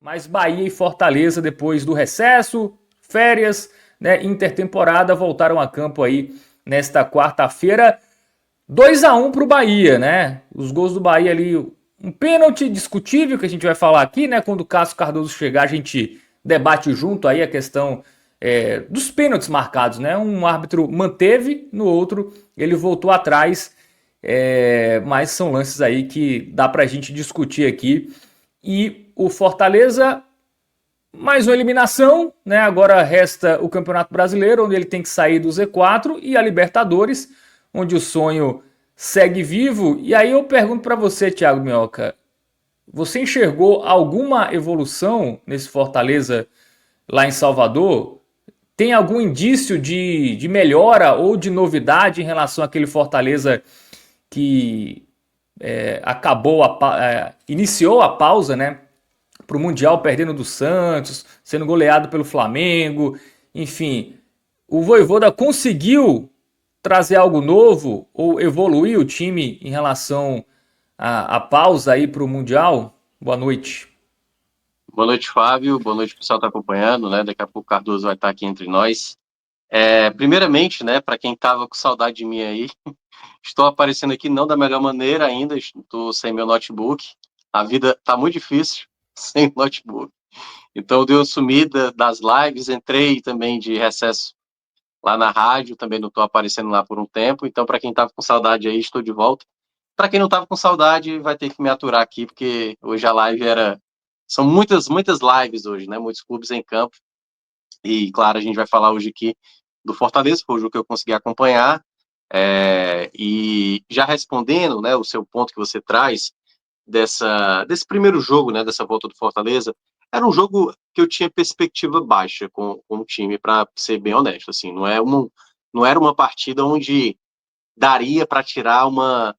Mas Bahia e Fortaleza, depois do recesso, férias, né, intertemporada, voltaram a campo aí nesta quarta-feira. 2-1 para o Bahia, né? Os gols do Bahia ali, um pênalti discutível que a gente vai falar aqui, né? Quando o Cássio Cardoso chegar, a gente debate junto aí a questão dos pênaltis marcados, né? Um árbitro manteve, no outro ele voltou atrás, mas são lances aí que dá pra gente discutir aqui. E o Fortaleza, mais uma eliminação, né? Agora resta o Campeonato Brasileiro, onde ele tem que sair do Z4, e a Libertadores, onde o sonho segue vivo. E aí eu pergunto para você, Thiago Minhoca, você enxergou alguma evolução nesse Fortaleza lá em Salvador? Tem algum indício de melhora ou de novidade em relação àquele Fortaleza que iniciou a pausa, né? Para o Mundial perdendo do Santos, sendo goleado pelo Flamengo, enfim, o Vojvoda conseguiu trazer algo novo ou evoluir o time em relação à pausa aí para o Mundial? Boa noite. Boa noite, Fábio. Boa noite, pessoal que está acompanhando, né? Daqui a pouco o Cardoso vai estar aqui entre nós. Primeiramente, né, para quem estava com saudade de mim aí, estou aparecendo aqui não da melhor maneira ainda, estou sem meu notebook. A vida está muito difícil sem notebook. Então, eu dei uma sumida das lives, entrei também de recesso lá na rádio, também não estou aparecendo lá por um tempo. Então, para quem estava com saudade aí, estou de volta. Para quem não estava com saudade, vai ter que me aturar aqui, porque hoje a live era. São muitas lives hoje, né? Muitos clubes em campo. E, claro, a gente vai falar hoje aqui do Fortaleza, foi o jogo que eu consegui acompanhar. E já respondendo, né, o seu ponto que você traz desse primeiro jogo, né, dessa volta do Fortaleza, era um jogo que eu tinha perspectiva baixa com o time, para ser bem honesto. Assim, não era uma partida onde daria para tirar uma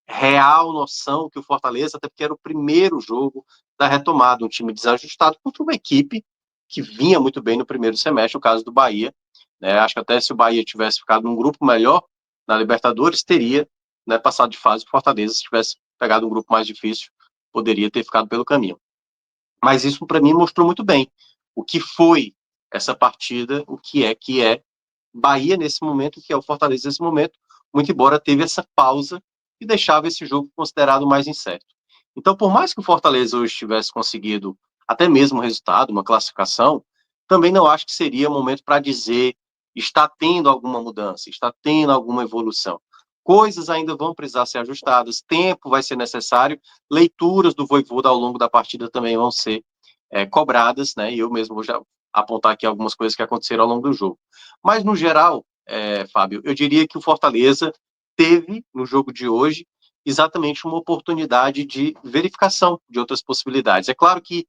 real noção que o Fortaleza, até porque era o primeiro jogo da retomada, um time desajustado contra uma equipe que vinha muito bem no primeiro semestre, o caso do Bahia. Né? Acho que até se o Bahia tivesse ficado num grupo melhor na Libertadores, teria, né, passado de fase. O Fortaleza, se tivesse pegado um grupo mais difícil, poderia ter ficado pelo caminho. Mas isso, para mim, mostrou muito bem o que foi essa partida, o que é Bahia nesse momento, o que é o Fortaleza nesse momento, muito embora teve essa pausa e deixava esse jogo considerado mais incerto. Então, por mais que o Fortaleza hoje tivesse conseguido até mesmo um resultado, uma classificação, também não acho que seria momento para dizer está tendo alguma mudança, está tendo alguma evolução. Coisas ainda vão precisar ser ajustadas, tempo vai ser necessário, leituras do Vojvoda ao longo da partida também vão ser cobradas, né? E eu mesmo vou já apontar aqui algumas coisas que aconteceram ao longo do jogo. Mas, no geral, Fábio, eu diria que o Fortaleza teve, no jogo de hoje, exatamente uma oportunidade de verificação de outras possibilidades. É claro que,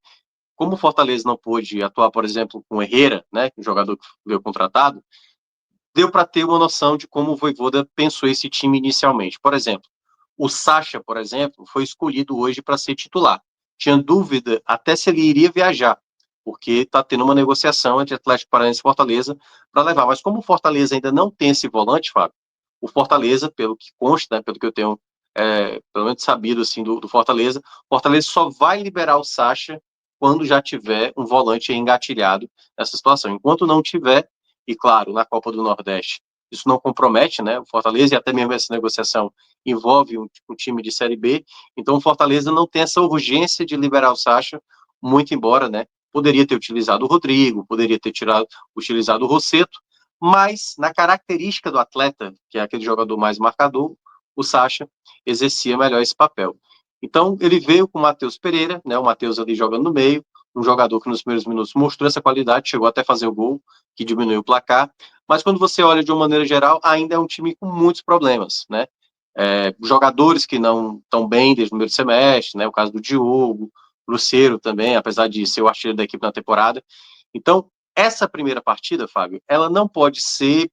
como o Fortaleza não pôde atuar, por exemplo, com o Herrera, né, um jogador que veio contratado, deu para ter uma noção de como o Vojvoda pensou esse time inicialmente. Por exemplo, o Sacha, por exemplo, foi escolhido hoje para ser titular. Tinha dúvida até se ele iria viajar, porque está tendo uma negociação entre Atlético Paranaense e Fortaleza para levar. Mas como o Fortaleza ainda não tem esse volante, Fábio, o Fortaleza, pelo que consta, né, pelo que eu tenho pelo menos sabido assim, do Fortaleza, o Fortaleza só vai liberar o Sacha quando já tiver um volante engatilhado nessa situação. Enquanto não tiver, e claro, na Copa do Nordeste, isso não compromete, né? O Fortaleza, e até mesmo essa negociação envolve um time de Série B, então o Fortaleza não tem essa urgência de liberar o Sacha, muito embora, né? Poderia ter utilizado o Rodrigo, poderia ter utilizado o Rosseto, mas na característica do atleta, que é aquele jogador mais marcador, o Sacha exercia melhor esse papel. Então ele veio com o Matheus Pereira, né? O Matheus ali jogando no meio, um jogador que nos primeiros minutos mostrou essa qualidade, chegou até a fazer o gol, que diminuiu o placar, mas quando você olha de uma maneira geral, ainda é um time com muitos problemas, né? Jogadores que não estão bem desde o primeiro semestre, né? O caso do Diogo, Luceiro também, apesar de ser o artilheiro da equipe na temporada. Então, essa primeira partida, Fábio, ela não pode ser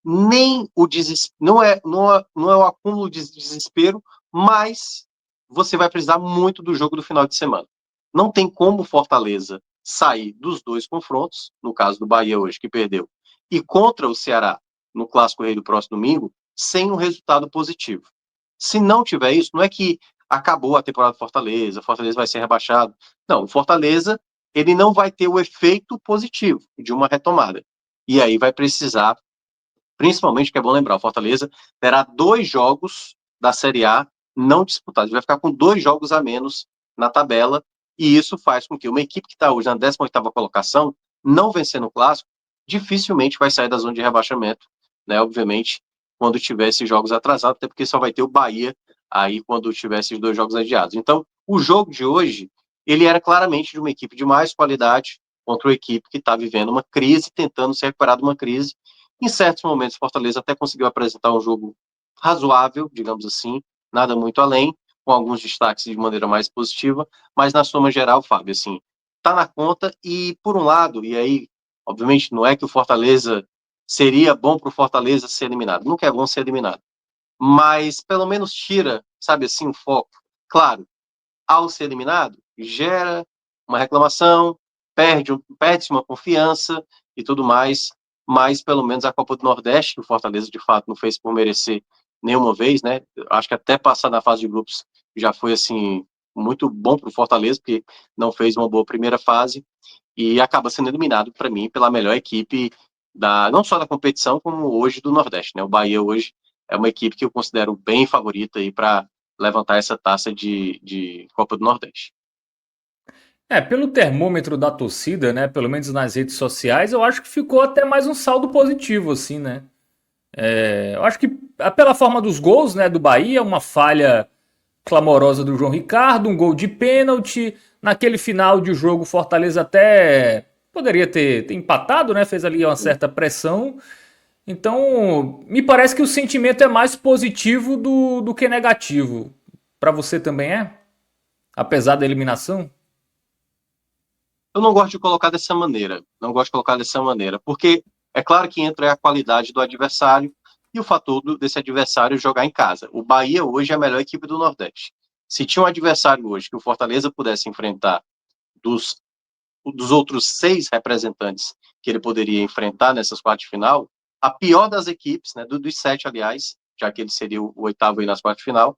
nem o desespero, não é o acúmulo de desespero, mas você vai precisar muito do jogo do final de semana. Não tem como o Fortaleza sair dos dois confrontos, no caso do Bahia hoje, que perdeu, e contra o Ceará, no Clássico Rei do próximo domingo, sem um resultado positivo. Se não tiver isso, não é que acabou a temporada do Fortaleza, o Fortaleza vai ser rebaixado. Não, o Fortaleza, ele não vai ter o efeito positivo de uma retomada. E aí vai precisar, principalmente, que é bom lembrar, o Fortaleza terá 2 jogos da Série A não disputados. Vai ficar com 2 jogos a menos na tabela, e isso faz com que uma equipe que está hoje na 18ª colocação, não vencendo o Clássico, dificilmente vai sair da zona de rebaixamento, né? Obviamente, quando tiver esses jogos atrasados, até porque só vai ter o Bahia aí quando tiver esses 2 jogos adiados. Então, o jogo de hoje, ele era claramente de uma equipe de mais qualidade contra uma equipe que está vivendo uma crise, tentando se recuperar de uma crise. Em certos momentos, Fortaleza até conseguiu apresentar um jogo razoável, digamos assim, nada muito além, com alguns destaques de maneira mais positiva, mas na soma geral, Fábio, assim, tá na conta e, por um lado, e aí, obviamente, não é que o Fortaleza seria bom para o Fortaleza ser eliminado, nunca é bom ser eliminado, mas pelo menos tira, sabe assim, o foco. Claro, ao ser eliminado, gera uma reclamação, perde uma confiança e tudo mais, mas pelo menos a Copa do Nordeste, que o Fortaleza de fato não fez por merecer nenhuma vez, né? Acho que até passar na fase de grupos já foi assim muito bom para o Fortaleza, porque não fez uma boa primeira fase e acaba sendo eliminado para mim pela melhor equipe da não só da competição como hoje do Nordeste, né? O Bahia hoje é uma equipe que eu considero bem favorita aí para levantar essa taça de Copa do Nordeste. Pelo termômetro da torcida, né, pelo menos nas redes sociais, eu acho que ficou até mais um saldo positivo, assim, né? Eu acho que pela forma dos gols, né, do Bahia, uma falha clamorosa do João Ricardo, um gol de pênalti, naquele final de jogo o Fortaleza até poderia ter empatado, né, fez ali uma certa pressão, então me parece que o sentimento é mais positivo do que negativo. Para você também é? Apesar da eliminação? Eu não gosto de colocar dessa maneira, não gosto de colocar dessa maneira, porque é claro que entra a qualidade do adversário e o fator desse adversário jogar em casa. O Bahia hoje é a melhor equipe do Nordeste. Se tinha um adversário hoje que o Fortaleza pudesse enfrentar dos, dos outros 6 representantes que ele poderia enfrentar nessas quartas de final, a pior das equipes, né, dos 7, aliás, já que ele seria o oitavo aí nas quartas de final,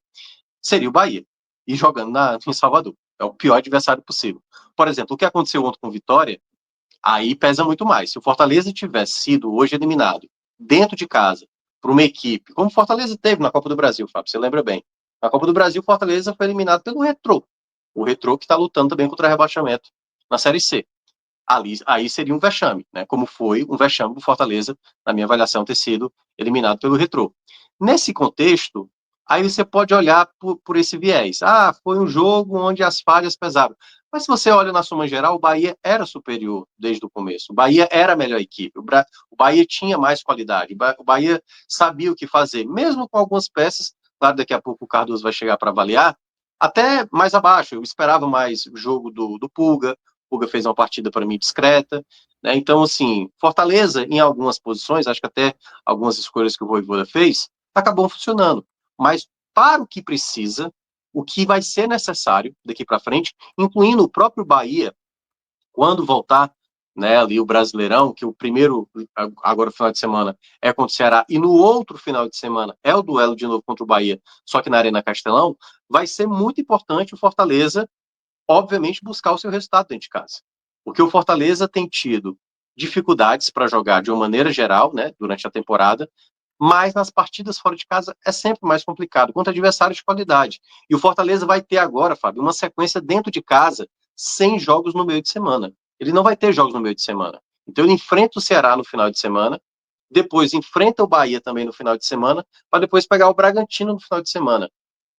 seria o Bahia. E jogando em Salvador. É o pior adversário possível. Por exemplo, o que aconteceu ontem com o Vitória, aí pesa muito mais. Se o Fortaleza tivesse sido hoje eliminado dentro de casa por uma equipe, como o Fortaleza teve na Copa do Brasil, Fábio, você lembra bem. Na Copa do Brasil, o Fortaleza foi eliminado pelo Retrô. O Retrô que está lutando também contra o rebaixamento na Série C. Ali, aí seria um vexame, né? Como foi um vexame do Fortaleza, na minha avaliação, ter sido eliminado pelo Retrô. Nesse contexto, aí você pode olhar por esse viés. Ah, foi um jogo onde as falhas pesaram. Mas se você olha na soma geral, o Bahia era superior desde o começo. O Bahia era a melhor equipe. O Bahia tinha mais qualidade. O Bahia sabia o que fazer, mesmo com algumas peças. Claro, daqui a pouco o Cardoso vai chegar para avaliar. Até mais abaixo. Eu esperava mais o jogo do Pulga. O Pulga fez uma partida para mim discreta. Né? Então, assim, Fortaleza, em algumas posições, acho que até algumas escolhas que o Vojvoda fez, acabou funcionando. Mas para o que precisa, o que vai ser necessário daqui para frente, incluindo o próprio Bahia, quando voltar, né, ali o Brasileirão, que o primeiro, agora final de semana, é contra o Ceará, e no outro final de semana é o duelo de novo contra o Bahia, só que na Arena Castelão, vai ser muito importante o Fortaleza, obviamente, buscar o seu resultado dentro de casa. Porque o Fortaleza tem tido dificuldades para jogar de uma maneira geral, né, durante a temporada, mas nas partidas fora de casa é sempre mais complicado, contra adversários de qualidade. E o Fortaleza vai ter agora, Fábio, uma sequência dentro de casa, sem jogos no meio de semana. Ele não vai ter jogos no meio de semana. Então ele enfrenta o Ceará no final de semana, depois enfrenta o Bahia também no final de semana, para depois pegar o Bragantino no final de semana.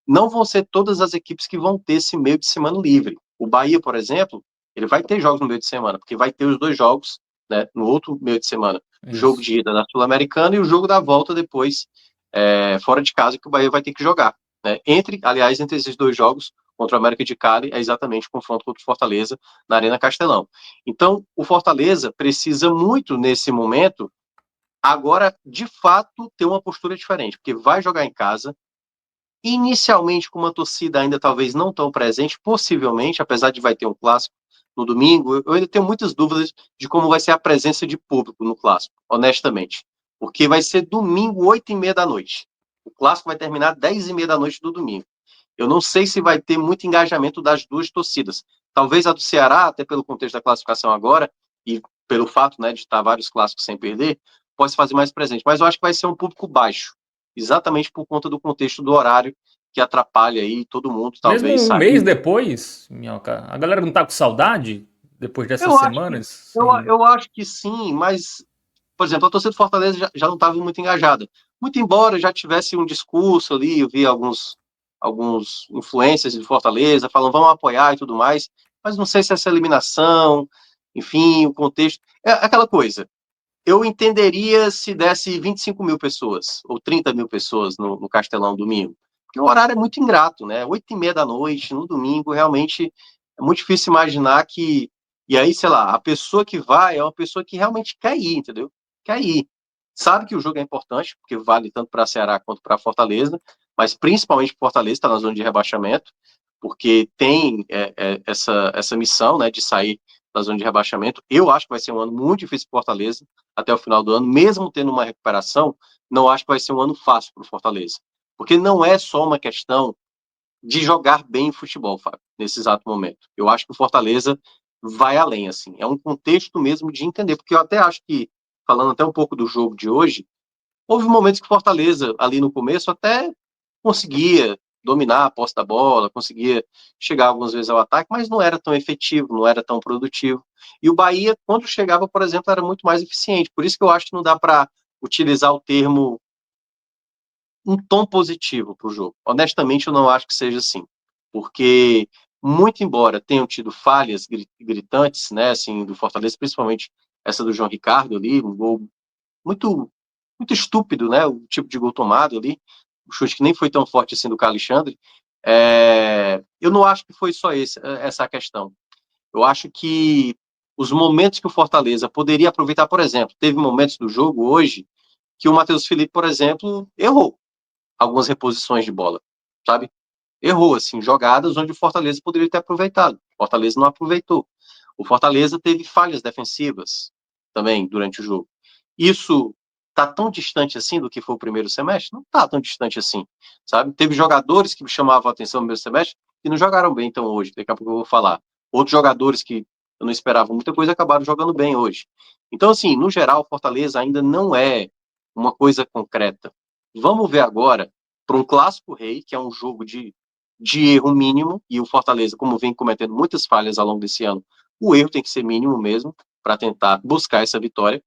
Não vão ser todas as equipes que vão ter esse meio de semana livre. O Bahia, por exemplo, ele vai ter jogos no meio de semana, porque vai ter os 2 jogos, né, no outro meio de semana. O jogo Isso. de ida da Sul-Americana e o jogo da volta depois, fora de casa, que o Bahia vai ter que jogar. Né? Aliás, entre esses 2 jogos, contra o América de Cali, é exatamente o confronto contra o Fortaleza na Arena Castelão. Então, o Fortaleza precisa muito, nesse momento, agora, de fato, ter uma postura diferente, porque vai jogar em casa, inicialmente com uma torcida ainda talvez não tão presente, possivelmente, apesar de vai ter um clássico no domingo, eu ainda tenho muitas dúvidas de como vai ser a presença de público no clássico, honestamente. Porque vai ser domingo, 8h30 da noite. O clássico vai terminar 10h30 da noite do domingo. Eu não sei se vai ter muito engajamento das duas torcidas. Talvez a do Ceará, até pelo contexto da classificação agora, e pelo fato, né, de estar vários clássicos sem perder, possa fazer mais presente. Mas eu acho que vai ser um público baixo, exatamente por conta do contexto do horário, que atrapalha aí todo mundo, Mesmo talvez, um mês sair. depois, Minhoca, a galera não tá com saudade depois dessas Eu acho que, semanas? Sim. eu acho que sim, mas, por exemplo, a torcida do Fortaleza já não estava muito engajada. Muito embora já tivesse um discurso ali, eu vi alguns influencers de Fortaleza falando vamos apoiar e tudo mais, mas não sei se essa eliminação, enfim, o contexto. É aquela coisa. Eu entenderia se desse 25 mil pessoas ou 30 mil pessoas no Castelão domingo. Porque o horário é muito ingrato, né? 8h30 da noite, no domingo, realmente é muito difícil imaginar que. E aí, sei lá, a pessoa que vai é uma pessoa que realmente quer ir, entendeu? Quer ir. Sabe que o jogo é importante, porque vale tanto para Ceará quanto para Fortaleza, mas principalmente Fortaleza está na zona de rebaixamento, porque tem essa missão, né, de sair da zona de rebaixamento. Eu acho que vai ser um ano muito difícil para Fortaleza até o final do ano, mesmo tendo uma recuperação, não acho que vai ser um ano fácil para o Fortaleza. Porque não é só uma questão de jogar bem futebol, Fábio, nesse exato momento. Eu acho que o Fortaleza vai além, assim. É um contexto mesmo de entender, porque eu até acho que, falando até um pouco do jogo de hoje, houve momentos que o Fortaleza, ali no começo, até conseguia dominar a posse da bola, conseguia chegar algumas vezes ao ataque, mas não era tão efetivo, não era tão produtivo. E o Bahia, quando chegava, por exemplo, era muito mais eficiente. Por isso que eu acho que não dá para utilizar o termo um tom positivo para o jogo. Honestamente, eu não acho que seja assim, porque muito embora tenham tido falhas gritantes, né, assim, do Fortaleza, principalmente essa do João Ricardo ali, um gol muito muito estúpido, né, o tipo de gol tomado ali, o chute que nem foi tão forte assim do Carlos Alexandre. Eu não acho que foi só essa a questão. Eu acho que os momentos que o Fortaleza poderia aproveitar, por exemplo, teve momentos do jogo hoje que o Matheus Felipe, por exemplo, errou algumas reposições de bola, sabe? Errou, assim, jogadas onde o Fortaleza poderia ter aproveitado. O Fortaleza não aproveitou. O Fortaleza teve falhas defensivas também durante o jogo. Isso tá tão distante assim do que foi o primeiro semestre? Não tá tão distante assim, sabe? Teve jogadores que chamavam a atenção no primeiro semestre e não jogaram bem então hoje, daqui a pouco eu vou falar. Outros jogadores que eu não esperava muita coisa acabaram jogando bem hoje. Então, assim, no geral, o Fortaleza ainda não é uma coisa concreta. Vamos ver agora para um clássico rei, que é um jogo de erro mínimo, e o Fortaleza, como vem cometendo muitas falhas ao longo desse ano, o erro tem que ser mínimo mesmo, para tentar buscar essa vitória,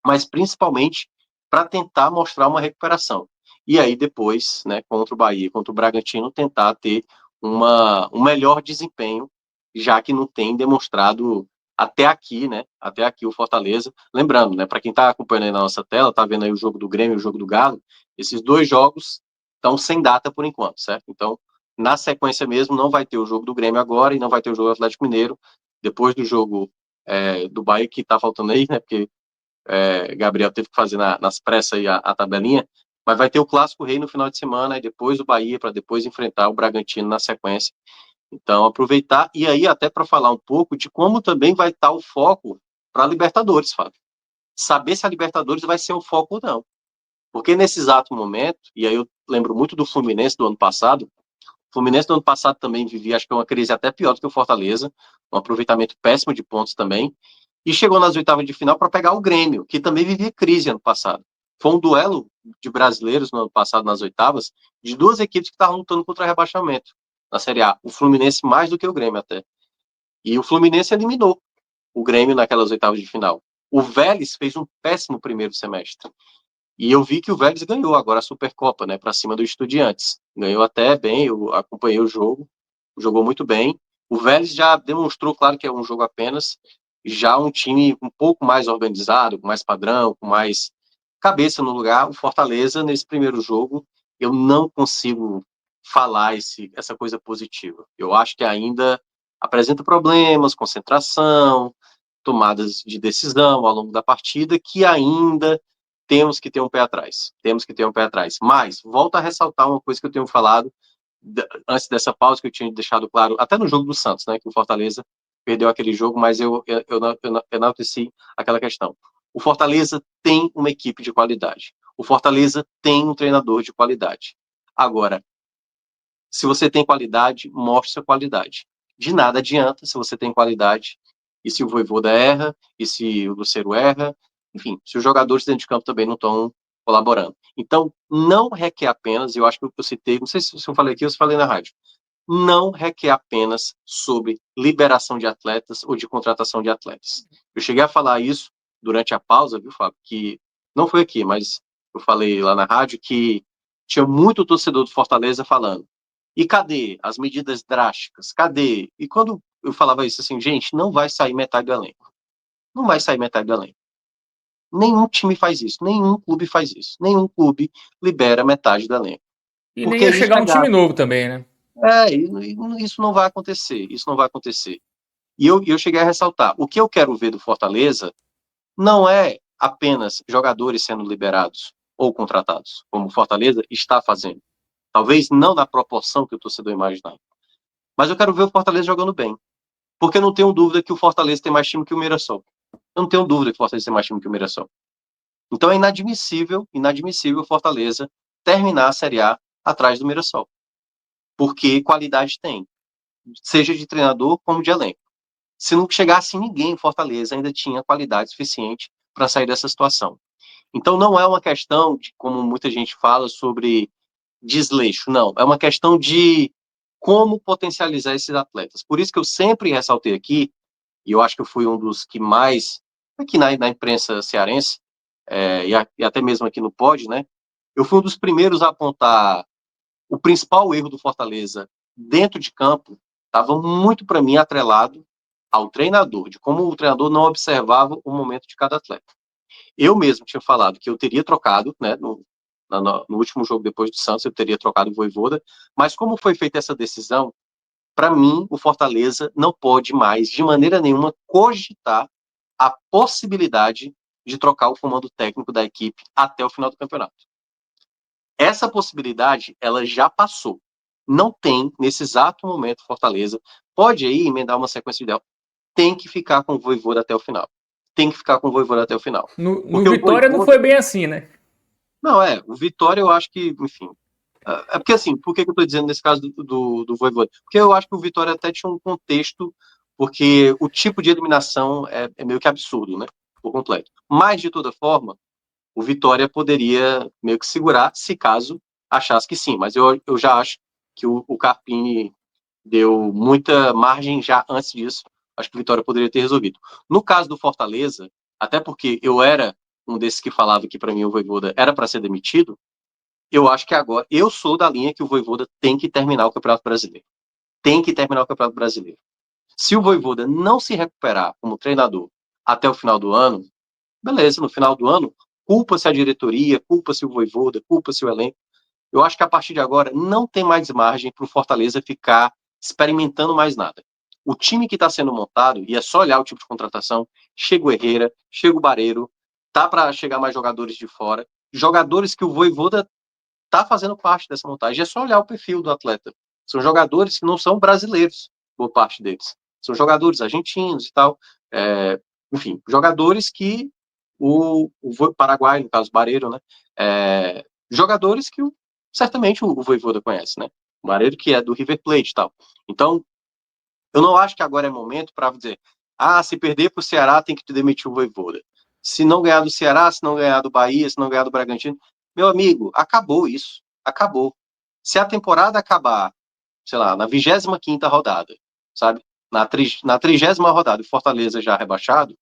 mas principalmente para tentar mostrar uma recuperação. E aí depois, né, contra o Bahia, contra o Bragantino, tentar ter um melhor desempenho, já que não tem demonstrado até aqui, né, até aqui o Fortaleza. Lembrando, né, para quem está acompanhando aí na nossa tela, tá vendo aí o jogo do Grêmio e o jogo do Galo, esses dois jogos estão sem data por enquanto, certo? Então, na sequência mesmo, não vai ter o jogo do Grêmio agora e não vai ter o jogo do Atlético Mineiro, depois do jogo do Bahia, que está faltando aí, né, porque Gabriel teve que fazer nas pressas aí a tabelinha, mas vai ter o Clássico Rei no final de semana, e depois o Bahia, para depois enfrentar o Bragantino na sequência. Então, aproveitar, e aí até para falar um pouco de como também vai estar o foco para a Libertadores, Fábio. Saber se a Libertadores vai ser o foco ou não. Porque nesse exato momento, e aí eu lembro muito do Fluminense do ano passado, o Fluminense do ano passado também vivia, acho que uma crise até pior do que o Fortaleza, um aproveitamento péssimo de pontos também, e chegou nas oitavas de final para pegar o Grêmio, que também vivia crise ano passado. Foi um duelo de brasileiros no ano passado nas oitavas, de duas equipes que estavam lutando contra o rebaixamento na Série A. O Fluminense mais do que o Grêmio até. E o Fluminense eliminou o Grêmio naquelas oitavas de final. O Vélez fez um péssimo primeiro semestre. E eu vi que o Vélez ganhou agora a Supercopa, né, para cima do Estudiantes. Ganhou até bem, eu acompanhei o jogo, jogou muito bem. O Vélez já demonstrou, claro que é um jogo apenas, já um time um pouco mais organizado, com mais padrão, com mais cabeça no lugar. O Fortaleza, nesse primeiro jogo, eu não consigo falar essa coisa positiva. Eu acho que ainda apresenta problemas, concentração, tomadas de decisão ao longo da partida, que ainda temos que ter um pé atrás. Temos que ter um pé atrás. Mas, volto a ressaltar uma coisa que eu tenho falado antes dessa pausa, que eu tinha deixado claro, até no jogo do Santos, né, que o Fortaleza perdeu aquele jogo, mas eu enalteci aquela questão. O Fortaleza tem uma equipe de qualidade. O Fortaleza tem um treinador de qualidade. Agora, Se você tem qualidade, mostre sua qualidade. De nada adianta se você tem qualidade, e se o Vojvoda erra, e se o Lucero erra, enfim, se os jogadores dentro de campo também não estão colaborando. Então, não requer apenas, eu acho que eu citei, não sei se eu falei aqui ou se falei na rádio, não requer apenas sobre liberação de atletas ou de contratação de atletas. Eu cheguei a falar isso durante a pausa, viu, Fábio, que não foi aqui, mas eu falei lá na rádio que tinha muito torcedor do Fortaleza falando, e cadê as medidas drásticas? Cadê? E quando eu falava isso assim, gente, não vai sair metade do elenco. Não vai sair metade do elenco. Nenhum time faz isso, nenhum clube faz isso. Nenhum clube libera metade do elenco. E nem Porque ia isso chegar é um time gasto. novo também, né? Isso não vai acontecer, isso não vai acontecer. E eu cheguei a ressaltar, o que eu quero ver do Fortaleza não é apenas jogadores sendo liberados ou contratados, como o Fortaleza está fazendo. Talvez não na proporção que o torcedor imaginava. Mas eu quero ver o Fortaleza jogando bem. Porque eu não tenho dúvida que o Fortaleza tem mais time que o Mirassol. Eu não tenho dúvida que o Fortaleza tem mais time que o Mirassol. Então é inadmissível o Fortaleza terminar a Série A atrás do Mirassol. Porque qualidade tem, seja de treinador como de elenco. Se não chegasse ninguém em Fortaleza, ainda tinha qualidade suficiente para sair dessa situação. Então não é uma questão de, como muita gente fala, sobre desleixo, não. É uma questão de como potencializar esses atletas. Por isso que eu sempre ressaltei aqui, e eu acho que eu fui um dos que mais, aqui na imprensa cearense, e até mesmo aqui no Pod, né? Eu fui um dos primeiros a apontar o principal erro do Fortaleza dentro de campo, estava muito para mim atrelado ao treinador, de como o treinador não observava o momento de cada atleta. Eu mesmo tinha falado que eu teria trocado, né, no último jogo depois do Santos, eu teria trocado o Vojvoda, mas como foi feita essa decisão, para mim, o Fortaleza não pode mais, de maneira nenhuma, cogitar a possibilidade de trocar o comando técnico da equipe até o final do campeonato. Essa possibilidade, ela já passou. Não tem, nesse exato momento, Fortaleza. Pode aí emendar uma sequência ideal. Tem que ficar com o Vojvoda até o final. Tem que ficar com o Vojvoda até o final. No Porque o Vitória não Vojvoda... foi bem assim, né? Não, o Vitória eu acho que, enfim... É porque assim, por que eu estou dizendo nesse caso do Vojvoda? Porque eu acho que o Vitória até tinha um contexto, porque o tipo de eliminação é meio que absurdo, né? Por completo. Mas, de toda forma, o Vitória poderia meio que segurar, se caso achasse que sim. Mas eu já acho que o Carpini deu muita margem já antes disso. Acho que o Vitória poderia ter resolvido. No caso do Fortaleza, até porque eu era um desses que falava que para mim o Vojvoda era para ser demitido, eu acho que agora eu sou da linha que o Vojvoda tem que terminar o Campeonato Brasileiro. Tem que terminar o Campeonato Brasileiro. Se o Vojvoda não se recuperar como treinador até o final do ano, beleza, no final do ano, culpa-se a diretoria, culpa-se o Vojvoda, culpa-se o elenco. Eu acho que a partir de agora não tem mais margem para o Fortaleza ficar experimentando mais nada. O time que está sendo montado, e é só olhar o tipo de contratação, chega o Herrera, chega o Barreiro, tá para chegar mais jogadores de fora, jogadores que o Vojvoda tá fazendo parte dessa montagem. É só olhar o perfil do atleta. São jogadores que não são brasileiros, boa parte deles. São jogadores argentinos e tal. Enfim, jogadores que o Paraguai, no caso, Barreiro, né? Jogadores que certamente o Vojvoda conhece, né? O Barreiro que é do River Plate e tal. Então, eu não acho que agora é momento para dizer, se perder para o Ceará tem que te demitir o Vojvoda. Se não ganhar do Ceará, se não ganhar do Bahia, se não ganhar do Bragantino, meu amigo, acabou isso. Acabou. Se a temporada acabar, sei lá, na 25ª rodada, sabe? Na 30ª rodada, o Fortaleza já rebaixado,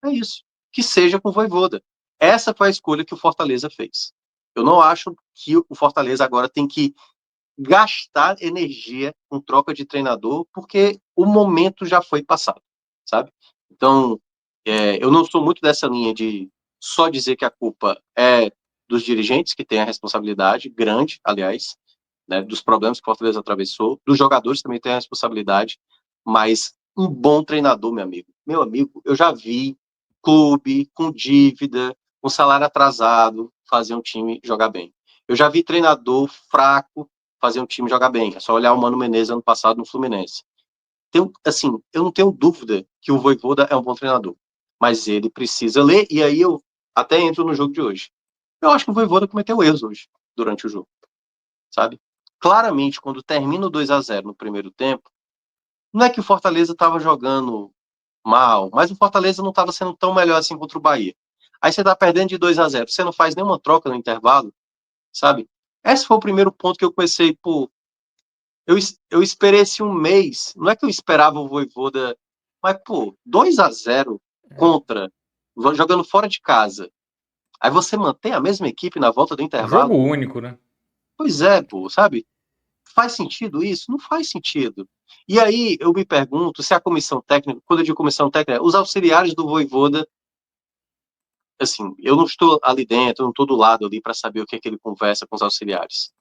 é isso. Que seja com o Vojvoda. Essa foi a escolha que o Fortaleza fez. Eu não acho que o Fortaleza agora tem que gastar energia com troca de treinador, porque o momento já foi passado, sabe? Então, eu não sou muito dessa linha de só dizer que a culpa é dos dirigentes, que têm a responsabilidade grande, aliás, né, dos problemas que o Fortaleza atravessou, dos jogadores também têm a responsabilidade, mas um bom treinador, meu amigo, eu já vi clube com dívida, com salário atrasado, fazer um time jogar bem. Eu já vi treinador fraco fazer um time jogar bem. É só olhar o Mano Menezes ano passado no Fluminense. Assim, eu não tenho dúvida que o Vojvoda é um bom treinador, mas ele precisa ler, e aí eu até entro no jogo de hoje. Eu acho que o Vojvoda cometeu erros hoje, durante o jogo, sabe? claramente, quando termina o 2-0 no primeiro tempo, não é que o Fortaleza estava jogando mal, mas o Fortaleza não estava sendo tão melhor assim contra o Bahia. Aí você tá perdendo de 2-0, você não faz nenhuma troca no intervalo, sabe? Esse foi o primeiro ponto que eu comecei, pô, eu esperei esse um mês, não é que eu esperava o Vojvoda, mas, pô, 2-0 contra, jogando fora de casa. Aí você mantém a mesma equipe na volta do Jogo intervalo? único, né? Pois é, pô, sabe? Faz sentido isso? Não faz sentido. E aí eu me pergunto se a comissão técnica, quando eu digo comissão técnica, os auxiliares do Vojvoda, assim, eu não estou ali dentro, eu não estou do lado ali para saber o que é que ele conversa com os auxiliares,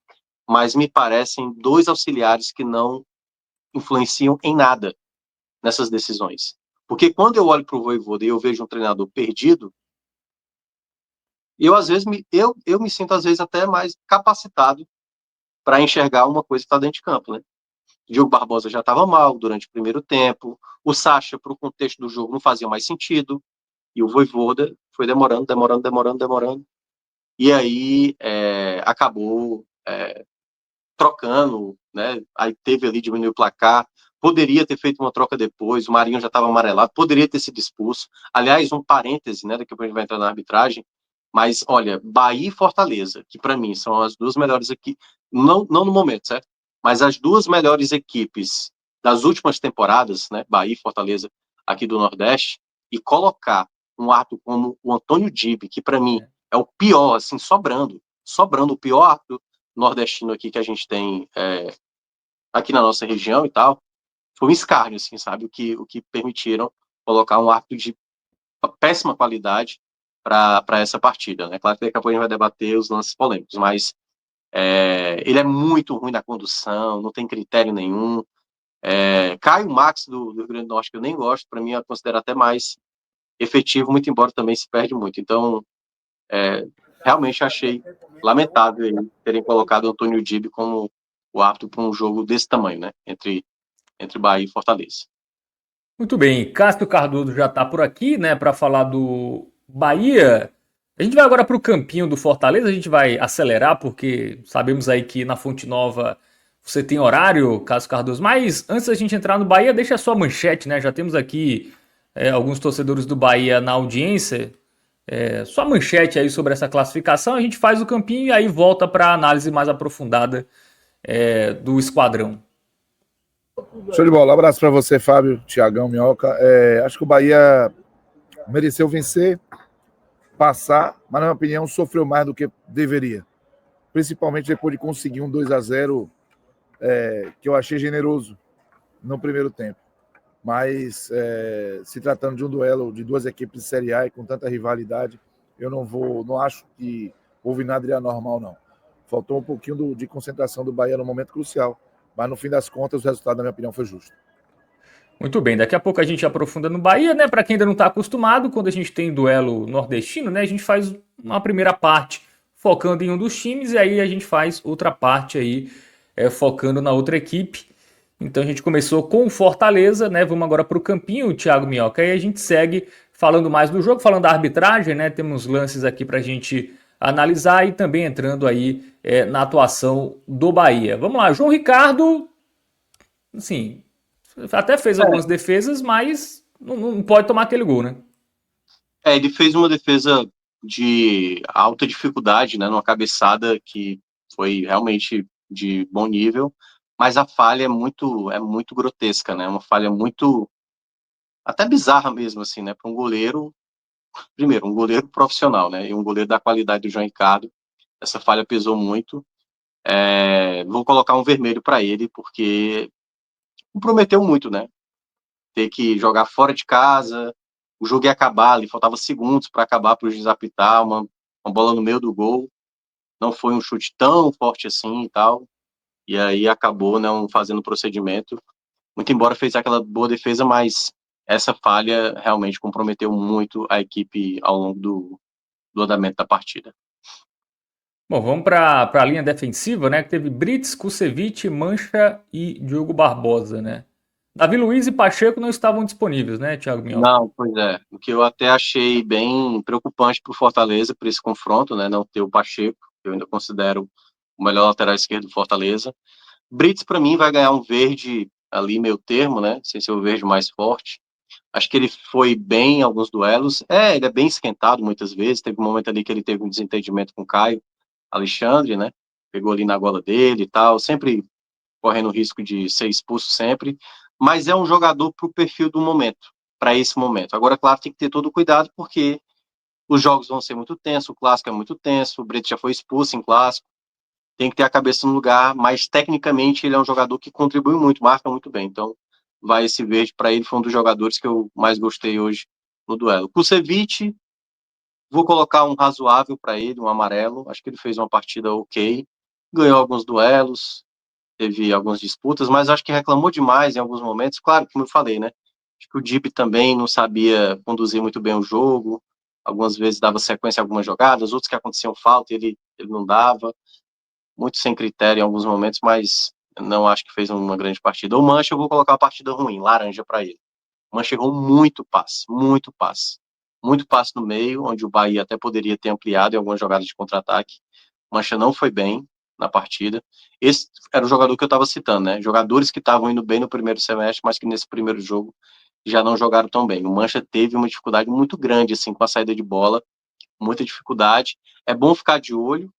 mas me parecem dois auxiliares que não influenciam em nada nessas decisões. Porque quando eu olho para o Vojvoda e eu vejo um treinador perdido, eu às vezes eu me sinto às vezes até mais capacitado para enxergar uma coisa que está dentro de campo, né? Diogo Barbosa já estava mal durante o primeiro tempo, o Sacha, para o contexto do jogo, não fazia mais sentido, e o Vojvoda foi demorando, e aí acabou trocando, né? Aí teve ali, diminuiu o placar, poderia ter feito uma troca depois, o Marinho já estava amarelado, poderia ter sido expulso. Aliás, um parêntese, né? Daqui a pouco a gente vai entrar na arbitragem, mas olha, Bahia e Fortaleza, que para mim são as duas melhores aqui, não no momento, certo? Mas as duas melhores equipes das últimas temporadas, né? Bahia e Fortaleza aqui do Nordeste, e colocar um ato como o Antônio Dibe, que para mim é o pior, assim, sobrando o pior ato nordestino aqui que a gente tem aqui na nossa região e tal, foi um escárnio, assim, sabe? O que permitiram colocar um árbitro de péssima qualidade para essa partida, né? Claro que daqui a pouco a gente vai debater os lances polêmicos, mas ele é muito ruim na condução, não tem critério nenhum. Caio Max do Rio Grande do Norte, que eu nem gosto, para mim eu considero até mais efetivo, muito embora também se perde muito. Então, realmente achei lamentável terem colocado o Antônio Dibe como o árbitro para um jogo desse tamanho, né? Entre Bahia e Fortaleza. Muito bem, Cássio Cardoso já está por aqui, né, para falar do Bahia. A gente vai agora para o campinho do Fortaleza, a gente vai acelerar, porque sabemos aí que na Fonte Nova você tem horário, Cássio Cardoso. Mas antes da gente entrar no Bahia, deixa a sua manchete, né? Já temos aqui alguns torcedores do Bahia na audiência. Sua manchete aí sobre essa classificação, a gente faz o campinho e aí volta para a análise mais aprofundada do esquadrão. Show de bola. Um abraço para você, Fábio, Thiagão, Minhoca. Acho que o Bahia mereceu vencer, passar, mas, na minha opinião, sofreu mais do que deveria. Principalmente depois de conseguir um 2-0 que eu achei generoso no primeiro tempo. Mas, se tratando de um duelo de duas equipes de Série A e com tanta rivalidade, eu não acho que houve nada de anormal, não. Faltou um pouquinho de concentração do Bahia no momento crucial, mas no fim das contas o resultado, na minha opinião, foi justo. Muito bem, daqui a pouco a gente aprofunda no Bahia, né? Para quem ainda não está acostumado, quando a gente tem duelo nordestino, né? A gente faz uma primeira parte focando em um dos times e aí a gente faz outra parte aí focando na outra equipe. Então a gente começou com o Fortaleza, né? Vamos agora para o campinho, Thiago Minhoca. Aí a gente segue falando mais do jogo, falando da arbitragem, né? Temos lances aqui para a gente analisar e também entrando aí na atuação do Bahia. Vamos lá, João Ricardo, assim, até fez algumas defesas, mas não pode tomar aquele gol, né? Ele fez uma defesa de alta dificuldade, né? Numa cabeçada que foi realmente de bom nível, mas a falha é muito grotesca, né? Uma falha muito até bizarra mesmo, assim, né? Para um goleiro, primeiro, um goleiro profissional, né? E um goleiro da qualidade do João Ricardo, essa falha pesou muito. Vou colocar um vermelho para ele, porque comprometeu muito, né? Ter que jogar fora de casa, o jogo ia acabar, ali faltava segundos para acabar, para o juiz apitar, uma bola no meio do gol, não foi um chute tão forte assim e tal, e aí acabou não fazendo o procedimento, muito embora fez aquela boa defesa, mas essa falha realmente comprometeu muito a equipe ao longo do andamento da partida. Bom, vamos para a linha defensiva, né? Que teve Brits, Kusevich, Mancha e Diogo Barbosa, né? Davi Luiz e Pacheco não estavam disponíveis, né, Thiago Minhoca? Não, pois é. O que eu até achei bem preocupante para o Fortaleza, por esse confronto, né? Não ter o Pacheco, que eu ainda considero o melhor lateral esquerdo do Fortaleza. Brits, para mim, vai ganhar um verde ali, meio termo, né? Sem ser o verde mais forte. Acho que ele foi bem em alguns duelos. Ele é bem esquentado muitas vezes. Teve um momento ali que ele teve um desentendimento com o Caio Alexandre, né? Pegou ali na gola dele e tal. Sempre correndo o risco de ser expulso sempre. Mas é um jogador para o perfil do momento, para esse momento. Agora, claro, tem que ter todo o cuidado, porque os jogos vão ser muito tensos, o clássico é muito tenso, o Brito já foi expulso em clássico. Tem que ter a cabeça no lugar, mas tecnicamente ele é um jogador que contribui muito, marca muito bem. Então, vai esse verde para ele, foi um dos jogadores que eu mais gostei hoje no duelo. Kusevich, vou colocar um razoável para ele, um amarelo. Acho que ele fez uma partida ok, ganhou alguns duelos, teve algumas disputas, mas acho que reclamou demais em alguns momentos. Claro, como eu falei, né? Acho que o Dip também não sabia conduzir muito bem o jogo. Algumas vezes dava sequência a algumas jogadas, outros que aconteciam falta, ele não dava. Muito sem critério em alguns momentos, mas não acho que fez uma grande partida. O Mancha, eu vou colocar uma partida ruim, laranja para ele. O Mancha errou muito passe, muito passe. Muito passe no meio, onde o Bahia até poderia ter ampliado em algumas jogadas de contra-ataque. O Mancha não foi bem na partida. Esse era o jogador que eu estava citando, né? Jogadores que estavam indo bem no primeiro semestre, mas que nesse primeiro jogo já não jogaram tão bem. O Mancha teve uma dificuldade muito grande, assim, com a saída de bola, muita dificuldade. É bom ficar de olho,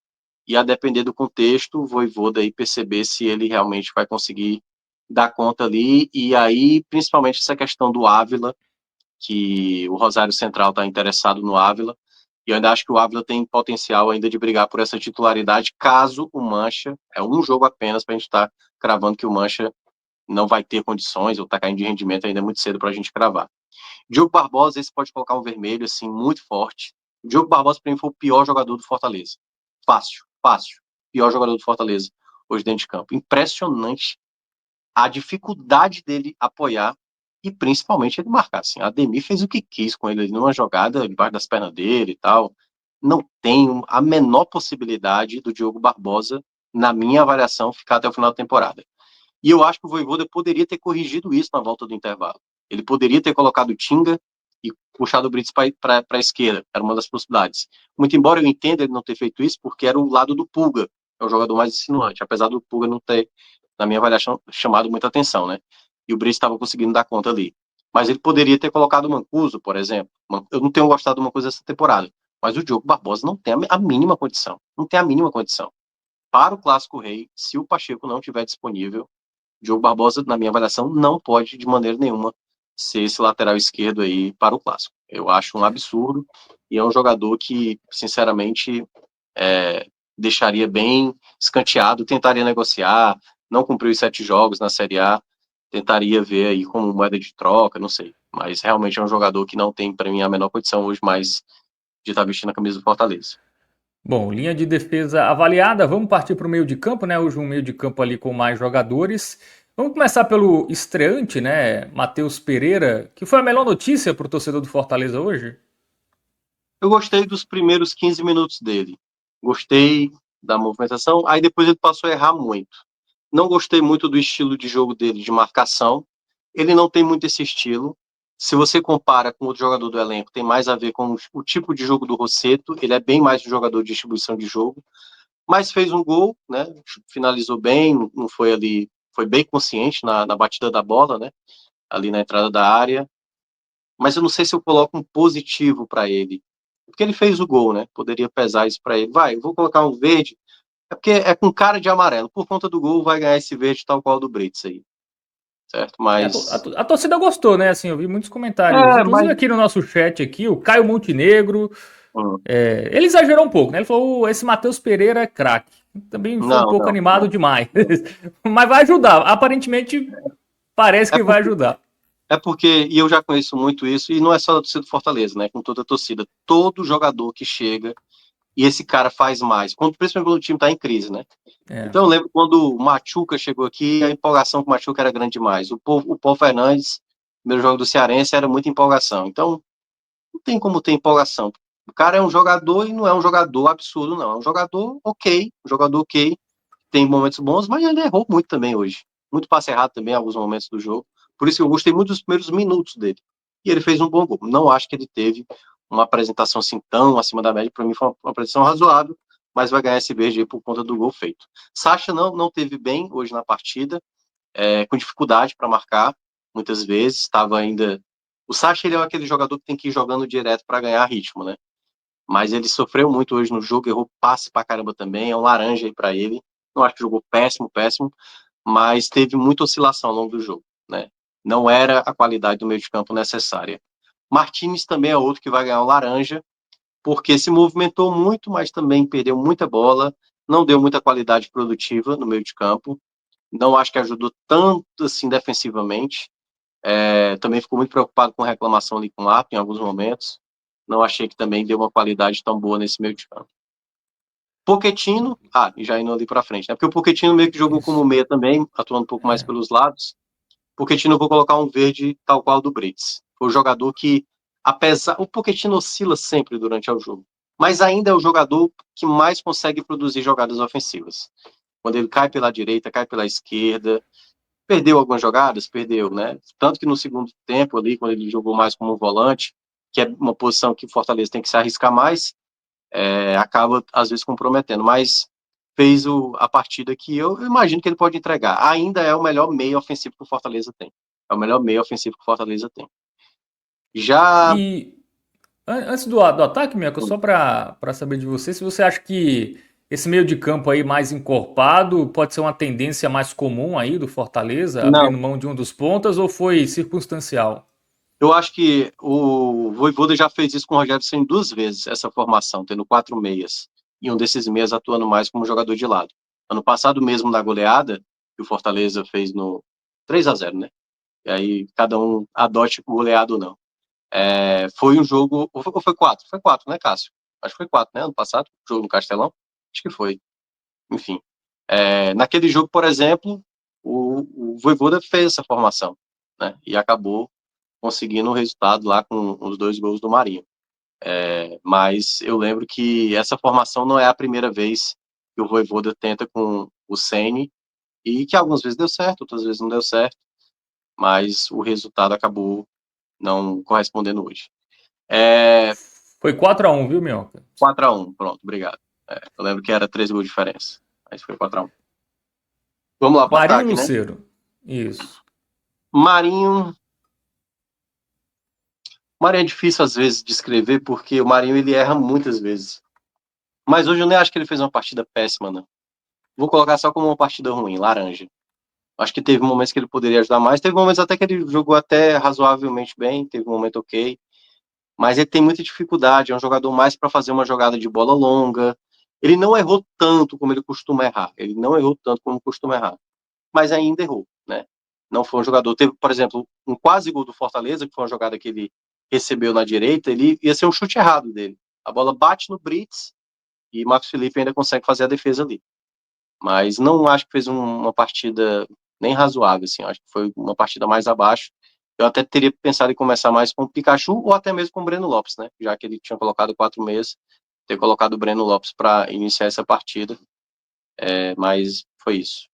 e a depender do contexto, o Vojvoda aí perceber se ele realmente vai conseguir dar conta ali, e aí, principalmente essa questão do Ávila, que o Rosário Central está interessado no Ávila, e eu ainda acho que o Ávila tem potencial ainda de brigar por essa titularidade, caso o Mancha, é um jogo apenas para a gente estar cravando que o Mancha não vai ter condições, ou está caindo de rendimento, ainda é muito cedo para a gente cravar. Diogo Barbosa, esse pode colocar um vermelho, assim, muito forte. O Diogo Barbosa, para mim, foi o pior jogador do Fortaleza. Fácil, fácil. Pior jogador do Fortaleza hoje dentro de campo. Impressionante a dificuldade dele apoiar e principalmente ele marcar. Assim, a Ademir fez o que quis com ele numa jogada debaixo das pernas dele e tal. Não tem a menor possibilidade do Diogo Barbosa, na minha avaliação, ficar até o final da temporada. E eu acho que o Vojvoda poderia ter corrigido isso na volta do intervalo. Ele poderia ter colocado o Tinga e puxado o Brits para a esquerda. Era uma das possibilidades. Muito embora eu entenda ele não ter feito isso, porque era o lado do Pulga, é o jogador mais insinuante, apesar do Pulga não ter, na minha avaliação, chamado muita atenção, né? E o Brits estava conseguindo dar conta ali. Mas ele poderia ter colocado o Mancuso, por exemplo. Eu não tenho gostado de uma coisa dessa temporada, mas o Diogo Barbosa não tem a mínima condição. Não tem a mínima condição. Para o Clássico Rei, se o Pacheco não estiver disponível, Diogo Barbosa, na minha avaliação, não pode, de maneira nenhuma, ser esse lateral esquerdo aí para o Clássico. Eu acho um absurdo e é um jogador que, sinceramente, deixaria bem escanteado, tentaria negociar, não cumpriu os 7 jogos na Série A, tentaria ver aí como moeda de troca, não sei. Mas realmente é um jogador que não tem, para mim, a menor condição hoje mais de estar vestindo a camisa do Fortaleza. Bom, linha de defesa avaliada, vamos partir para o meio de campo, né? Hoje um meio de campo ali com mais jogadores. Vamos começar pelo estreante, né? Matheus Pereira, que foi a melhor notícia para o torcedor do Fortaleza hoje? Eu gostei dos primeiros 15 minutos dele. Gostei da movimentação, aí depois ele passou a errar muito. Não gostei muito do estilo de jogo dele, de marcação. Ele não tem muito esse estilo. Se você compara com outro jogador do elenco, tem mais a ver com o tipo de jogo do Rossetto. Ele é bem mais um jogador de distribuição de jogo. Mas fez um gol, né? Finalizou bem, não foi ali, foi bem consciente na batida da bola, né? Ali na entrada da área. Mas eu não sei se eu coloco um positivo para ele. Porque ele fez o gol, né? Poderia pesar isso para ele. Vai, eu vou colocar um verde. É porque é com cara de amarelo. Por conta do gol, vai ganhar esse verde tal qual do Brits aí. Certo? Mas. A torcida gostou, né? Assim, eu vi muitos comentários, inclusive Mas. aqui no nosso chat aqui, o Caio Montenegro, Hum, ele exagerou um pouco, né? Ele falou, esse Matheus Pereira é craque. Também foi um não, pouco não, animado não. demais. Mas vai ajudar. Aparentemente, parece É que vai porque, ajudar. e eu já conheço muito isso, e não é só da torcida do Fortaleza, né? Com toda a torcida. Todo jogador que chega e esse cara faz mais. Principalmente quando o time tá em crise, né? É. Então eu lembro quando o Machuca chegou aqui, a empolgação com o Machuca era grande demais. O Paul Fernandes, primeiro jogo do Cearense, era muita empolgação. Então, não tem como ter empolgação. O cara é um jogador e não é um jogador absurdo, não. É um jogador ok, tem momentos bons, mas ele errou muito também hoje. Muito passe errado também em alguns momentos do jogo. Por isso que eu gostei muito dos primeiros minutos dele. E ele fez um bom gol. Não acho que ele teve uma apresentação assim tão acima da média. Para mim foi uma apresentação razoável, mas vai ganhar esse verde aí por conta do gol feito. Sacha não teve bem hoje na partida, com dificuldade para marcar, muitas vezes, estava ainda... O Sacha, ele é aquele jogador que tem que ir jogando direto para ganhar ritmo, né? Mas ele sofreu muito hoje no jogo, errou passe pra caramba também, é um laranja aí para ele. Não acho que jogou péssimo, mas teve muita oscilação ao longo do jogo, né? Não era a qualidade do meio de campo necessária. Martínez também é outro que vai ganhar o laranja, porque se movimentou muito, mas também perdeu muita bola, não deu muita qualidade produtiva no meio de campo, não acho que ajudou tanto assim defensivamente, também ficou muito preocupado com reclamação ali com o Apo em alguns momentos, não achei que também deu uma qualidade tão boa nesse meio de campo. Pochettino, e já indo ali para frente, né? Porque o Pochettino meio que jogou como meia também, atuando um pouco mais pelos lados. Pochettino eu vou colocar um verde tal qual do Brits. Foi o jogador que, o Pochettino oscila sempre durante o jogo, mas ainda é o jogador que mais consegue produzir jogadas ofensivas. Quando ele cai pela direita, cai pela esquerda, perdeu algumas jogadas, perdeu, né? Tanto que no segundo tempo ali, quando ele jogou mais como volante, que é uma posição que o Fortaleza tem que se arriscar mais, acaba às vezes comprometendo, mas fez a partida que eu imagino que ele pode entregar. Ainda é o melhor meio ofensivo que o Fortaleza tem. É o melhor meio ofensivo que o Fortaleza tem. Já. E antes do ataque, Michael, só para saber de você, se você acha que esse meio de campo aí mais encorpado pode ser uma tendência mais comum aí do Fortaleza, Não, abrindo mão de um dos pontas, ou foi circunstancial? eu acho que o Vojvoda já fez isso com o Rogério Ceni 2 vezes, essa formação, tendo 4 meias, e um desses meias atuando mais como jogador de lado. Ano passado mesmo, na goleada, que o Fortaleza fez no 3-0, né? E aí cada um adote o goleado ou não. Foi um jogo, ou foi 4? Foi 4, né, Cássio? Acho que foi 4, né, ano passado, jogo no Castelão. Acho que foi. Enfim. Naquele jogo, por exemplo, o Vojvoda fez essa formação, né? E acabou conseguindo o resultado lá com os 2 gols do Marinho. Mas eu lembro que essa formação não é a primeira vez que o Vojvoda tenta com o Ceni, e que algumas vezes deu certo, outras vezes não deu certo, mas o resultado acabou não correspondendo hoje. Foi 4-1, viu, Minhoca? 4-1, pronto, obrigado. Eu lembro que era 3 gols de diferença, mas foi 4-1. Vamos lá pro Marinho ataque, né? Lucero. Isso. Marinho. Marinho é difícil às vezes de escrever, porque o Marinho ele erra muitas vezes. Mas hoje eu nem acho que ele fez uma partida péssima, não. Vou colocar só como uma partida ruim, laranja. Acho que teve momentos que ele poderia ajudar mais, teve momentos até que ele jogou até razoavelmente bem, teve um momento ok, mas ele tem muita dificuldade, é um jogador mais para fazer uma jogada de bola longa. Ele não errou tanto como ele costuma errar, mas ainda errou, né? Não foi um jogador, teve, por exemplo, um quase gol do Fortaleza, que foi uma jogada que ele recebeu na direita, ele ia ser um chute errado dele. A bola bate no Brits e Marcos Felipe ainda consegue fazer a defesa ali. Mas não acho que fez uma partida nem razoável, assim, acho que foi uma partida mais abaixo. Eu até teria pensado em começar mais com o Pikachu ou até mesmo com o Breno Lopes, né? Já que ele tinha colocado 4 meses, ter colocado o Breno Lopes para iniciar essa partida. Mas foi isso.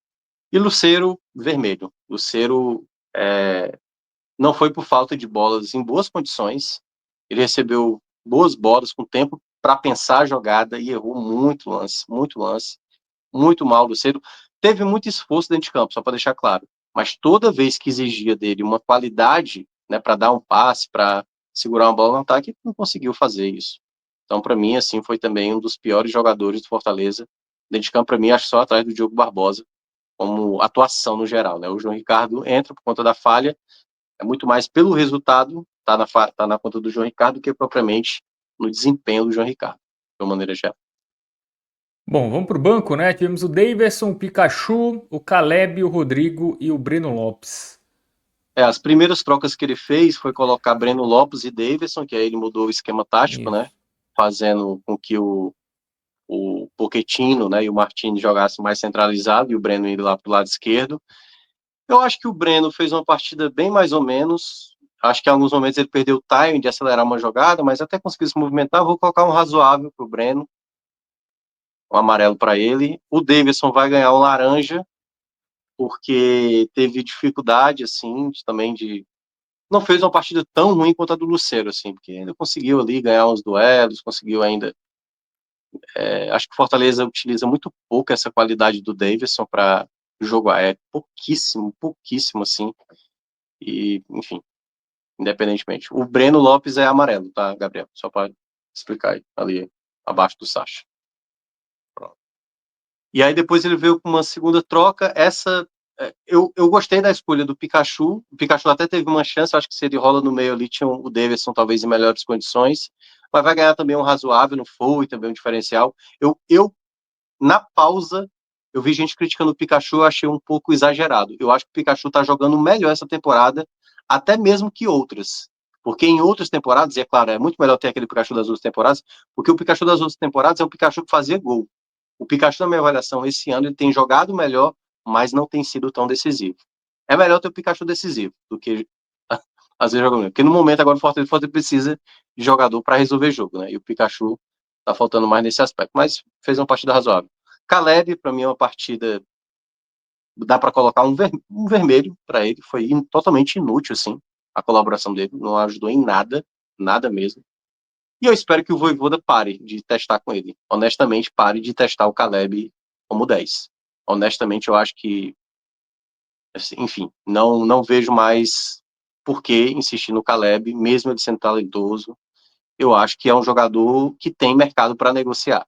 E Lucero, vermelho. Lucero não foi por falta de bolas em boas condições. Ele recebeu boas bolas com tempo para pensar a jogada e errou muito lance, muito lance. Muito mal, Lucero. Teve muito esforço dentro de campo, só para deixar claro. Mas toda vez que exigia dele uma qualidade, né, para dar um passe, para segurar uma bola no ataque, ele não conseguiu fazer isso. Então, para mim, assim, foi também um dos piores jogadores do Fortaleza. Dentro de campo, para mim, acho só atrás do Diogo Barbosa, como atuação no geral, né? O João Ricardo entra por conta da falha, é muito mais pelo resultado, tá na conta do João Ricardo, do que propriamente no desempenho do João Ricardo, de uma maneira geral. Bom, vamos pro banco, né? Tivemos o Daverson, o Pikachu, o Caleb, o Rodrigo e o Breno Lopes. As primeiras trocas que ele fez foi colocar Breno Lopes e Davidson, que aí ele mudou o esquema tático, né? Isso. Fazendo com que o Pochettino, né, e o Martins jogassem mais centralizado e o Breno indo lá pro lado esquerdo. Eu acho que o Breno fez uma partida bem mais ou menos. Acho que em alguns momentos ele perdeu o time de acelerar uma jogada, mas até conseguiu se movimentar. Vou colocar um razoável pro Breno, um amarelo para ele. O Davidson vai ganhar um laranja, porque teve dificuldade, assim, também de não fez uma partida tão ruim quanto a do Lucero, assim, porque ainda conseguiu ali ganhar uns duelos, conseguiu ainda Acho que o Fortaleza utiliza muito pouco essa qualidade do Davidson para jogo aéreo, pouquíssimo assim, e enfim, independentemente. O Breno Lopes é amarelo, tá, Gabriel? Só para explicar aí, ali abaixo do Sacha. Pronto. E aí depois ele veio com uma segunda troca, eu gostei da escolha do Pikachu. O Pikachu até teve uma chance, acho que se ele rola no meio ali, tinha o Davidson talvez em melhores condições, mas vai ganhar também um razoável no Flow e também um diferencial. Na pausa, eu vi gente criticando o Pikachu, eu achei um pouco exagerado. Eu acho que o Pikachu tá jogando melhor essa temporada, até mesmo que outras. Porque em outras temporadas, e é claro, é muito melhor ter aquele Pikachu das outras temporadas, porque o Pikachu das outras temporadas é o Pikachu que fazia gol. O Pikachu, na minha avaliação, esse ano, ele tem jogado melhor, mas não tem sido tão decisivo. É melhor ter o Pikachu decisivo do que às vezes jogando. Porque no momento agora o Fortaleza precisa de jogador para resolver jogo, né? E o Pikachu tá faltando mais nesse aspecto, mas fez uma partida razoável. Caleb, para mim, é uma partida. Dá para colocar um vermelho para ele, foi totalmente inútil, assim, a colaboração dele, não ajudou em nada, nada mesmo. E eu espero que o Vojvoda pare de testar com ele. Honestamente, pare de testar o Caleb como 10. Honestamente, eu acho que, assim, enfim, não vejo mais por que insistir no Caleb, mesmo ele sendo talentoso. Eu acho que é um jogador que tem mercado para negociar.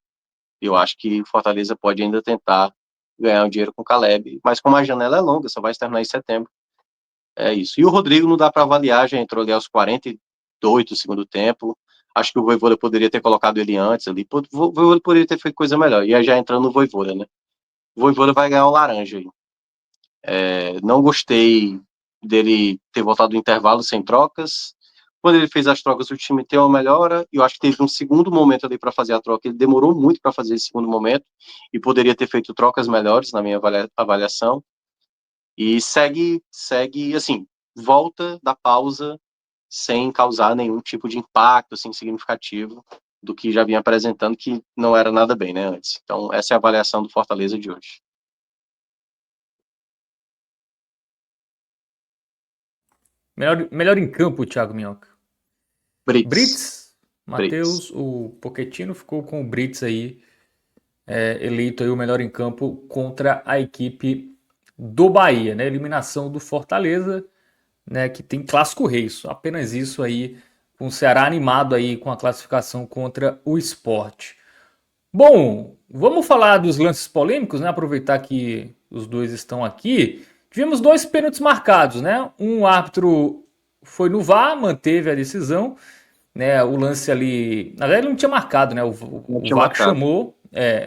Eu acho que Fortaleza pode ainda tentar ganhar um dinheiro com o Caleb, mas como a janela é longa, só vai se terminar em setembro. É isso. E o Rodrigo não dá para avaliar, já entrou ali aos 48 do segundo tempo. Acho que o Vojvoda poderia ter colocado ele antes ali. O Vojvoda poderia ter feito coisa melhor. E aí já entrando no Vojvoda, né? O Vojvoda vai ganhar o laranja aí. Não gostei dele ter voltado do intervalo sem trocas. Quando ele fez as trocas, o time teve uma melhora. E eu acho que teve um segundo momento ali para fazer a troca. Ele demorou muito para fazer esse segundo momento e poderia ter feito trocas melhores, na minha avaliação. E segue assim, volta da pausa sem causar nenhum tipo de impacto assim, significativo do que já vinha apresentando, que não era nada bem, né, antes. Então, essa é a avaliação do Fortaleza de hoje. Melhor em campo, Thiago Minhoca. Brits. Brits, Matheus, o Pochettino ficou com o Brits aí, eleito aí o melhor em campo contra a equipe do Bahia, né? Eliminação do Fortaleza, né? Que tem clássico rei, apenas isso aí, com o Ceará animado aí com a classificação contra o Sport. Bom, vamos falar dos lances polêmicos, né? Aproveitar que os dois estão aqui. Tivemos dois pênaltis marcados, né? Um árbitro foi no VAR, manteve a decisão, né? O lance ali, na verdade ele não tinha marcado, né? Não O tinha VAR marcado. chamou,